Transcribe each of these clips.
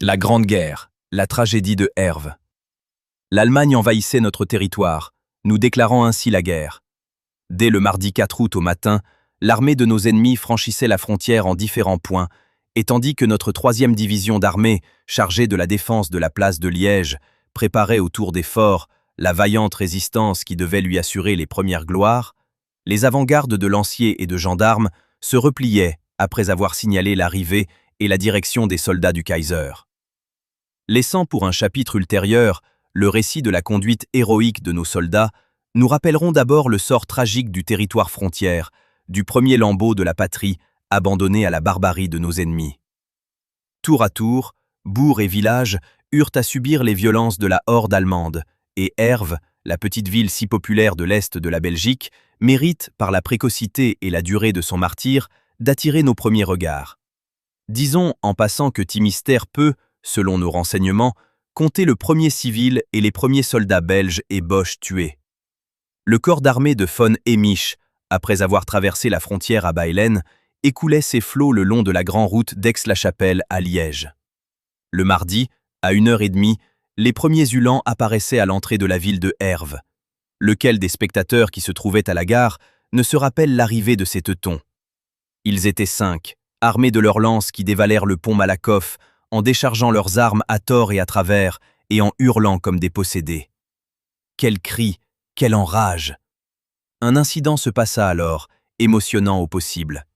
La Grande Guerre, la tragédie de Herve. L'Allemagne envahissait notre territoire, nous déclarant ainsi la guerre. Dès le mardi 4 août au matin, l'armée de nos ennemis franchissait la frontière en différents points, et tandis que notre 3e division d'armée, chargée de la défense de la place de Liège, préparait autour des forts la vaillante résistance qui devait lui assurer les premières gloires, les avant-gardes de lanciers et de gendarmes se repliaient après avoir signalé l'arrivée et la direction des soldats du Kaiser. Laissant pour un chapitre ultérieur le récit de la conduite héroïque de nos soldats, nous rappellerons d'abord le sort tragique du territoire frontière, du premier lambeau de la patrie abandonné à la barbarie de nos ennemis. Tour à tour, bourgs et villages eurent à subir les violences de la horde allemande, et Herve, la petite ville si populaire de l'Est de la Belgique, mérite, par la précocité et la durée de son martyre, d'attirer nos premiers regards. Disons en passant que Thimister peut, selon nos renseignements, compter le premier civil et les premiers soldats belges et boches tués. Le corps d'armée de von Emich, après avoir traversé la frontière à Baelen, écoulait ses flots le long de la grande route d'Aix-la-Chapelle à Liège. Le mardi, à 1h30, les premiers Uhlans apparaissaient à l'entrée de la ville de Herve. Lequel des spectateurs qui se trouvaient à la gare ne se rappelle l'arrivée de ces teutons? Ils étaient 5, armés de leurs lances qui dévalèrent le pont Malakoff, en déchargeant leurs armes à tort et à travers, et en hurlant comme des possédés. Quel cri, quelle enrage! Un incident se passa alors, émotionnant au possible.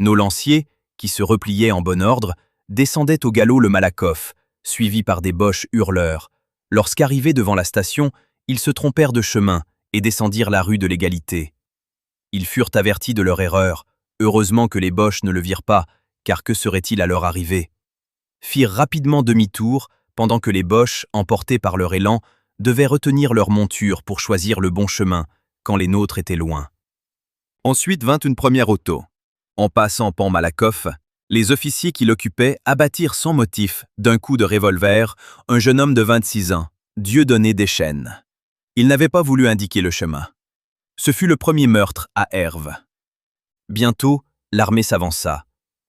Nos lanciers, qui se repliaient en bon ordre, descendaient au galop le Malakoff, suivis par des boches hurleurs. Lorsqu'arrivés devant la station, ils se trompèrent de chemin et descendirent la rue de l'Égalité. Ils furent avertis de leur erreur, heureusement que les boches ne le virent pas, car que serait-il à leur arrivée? Firent rapidement demi-tour, pendant que les boches, emportés par leur élan, devaient retenir leur monture pour choisir le bon chemin, quand les nôtres étaient loin. Ensuite vint une première auto. En passant pont Malakoff, les officiers qui l'occupaient abattirent sans motif, d'un coup de revolver, un jeune homme de 26 ans, Dieudonné Deschênes. Il n'avait pas voulu indiquer le chemin. Ce fut le premier meurtre à Herve. Bientôt, l'armée s'avança.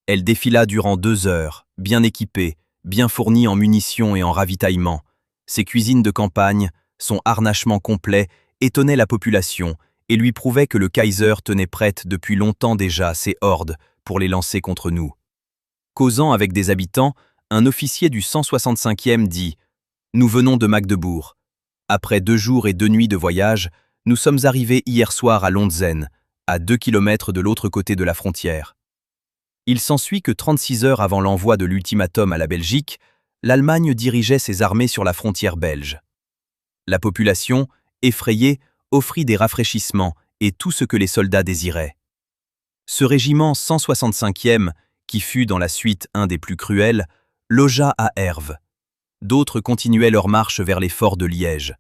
Elle défila durant 2 heures, bien équipée, bien fournie en munitions et en ravitaillement. Ses cuisines de campagne, son harnachement complet, étonnaient la population et lui prouvaient que le Kaiser tenait prête depuis longtemps déjà ses hordes pour les lancer contre nous. Causant avec des habitants, un officier du 165e dit « Nous venons de Magdebourg. Après 2 jours et 2 nuits de voyage, nous sommes arrivés hier soir à Lontzen, à 2 kilomètres de l'autre côté de la frontière. » Il s'ensuit que 36 heures avant l'envoi de l'ultimatum à la Belgique, l'Allemagne dirigeait ses armées sur la frontière belge. La population, effrayée, offrit des rafraîchissements et tout ce que les soldats désiraient. Ce régiment 165e, qui fut dans la suite un des plus cruels, logea à Herve. D'autres continuaient leur marche vers les forts de Liège.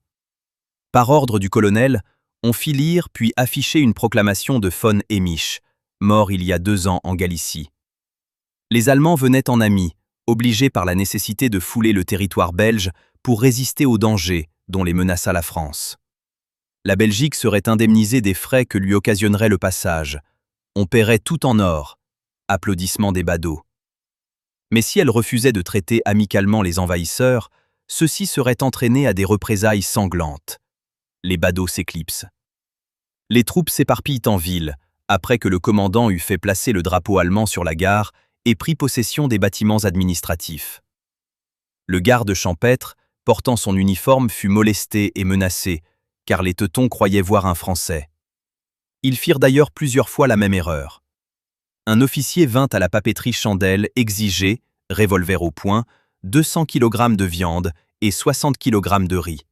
Par ordre du colonel, on fit lire puis afficher une proclamation de von Emich, mort il y a 2 ans en Galicie. Les Allemands venaient en amis, obligés par la nécessité de fouler le territoire belge pour résister aux dangers dont les menaça la France. La Belgique serait indemnisée des frais que lui occasionnerait le passage. On paierait tout en or. Applaudissements des badauds. Mais si elle refusait de traiter amicalement les envahisseurs, ceux-ci seraient entraînés à des représailles sanglantes. Les badauds s'éclipsent. Les troupes s'éparpillent en ville, après que le commandant eut fait placer le drapeau allemand sur la gare et pris possession des bâtiments administratifs. Le garde champêtre, portant son uniforme, fut molesté et menacé, car les teutons croyaient voir un Français. Ils firent d'ailleurs plusieurs fois la même erreur. Un officier vint à la papeterie Chandelle exiger, revolver au poing, 200 kg de viande et 60 kg de riz.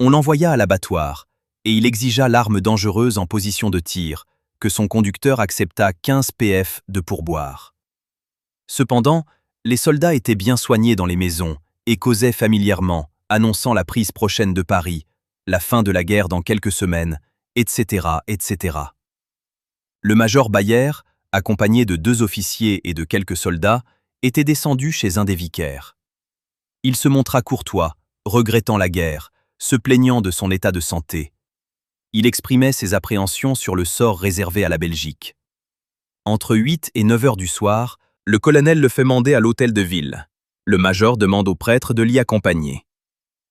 On l'envoya à l'abattoir, et il exigea l'arme dangereuse en position de tir, que son conducteur accepta 15 PF de pourboire. Cependant, les soldats étaient bien soignés dans les maisons et causaient familièrement, annonçant la prise prochaine de Paris, la fin de la guerre dans quelques semaines, etc., etc. Le major Bayer, accompagné de 2 officiers et de quelques soldats, était descendu chez un des vicaires. Il se montra courtois, regrettant la guerre, se plaignant de son état de santé. Il exprimait ses appréhensions sur le sort réservé à la Belgique. Entre 8 et 9 heures du soir, le colonel le fait mander à l'hôtel de ville. Le major demande au prêtre de l'y accompagner.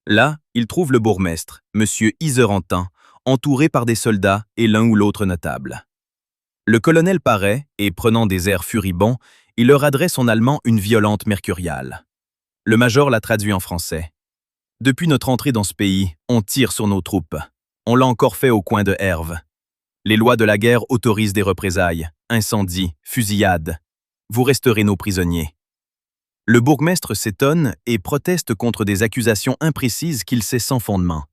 Là, il trouve le bourgmestre, M. Iserantin, entouré par des soldats et l'un ou l'autre notable. Le colonel paraît, et prenant des airs furibonds, il leur adresse en allemand une violente mercuriale. Le major la traduit en français. Depuis notre entrée dans ce pays, on tire sur nos troupes. On l'a encore fait au coin de Herve. Les lois de la guerre autorisent des représailles, incendies, fusillades. Vous resterez nos prisonniers. Le bourgmestre s'étonne et proteste contre des accusations imprécises qu'il sait sans fondement.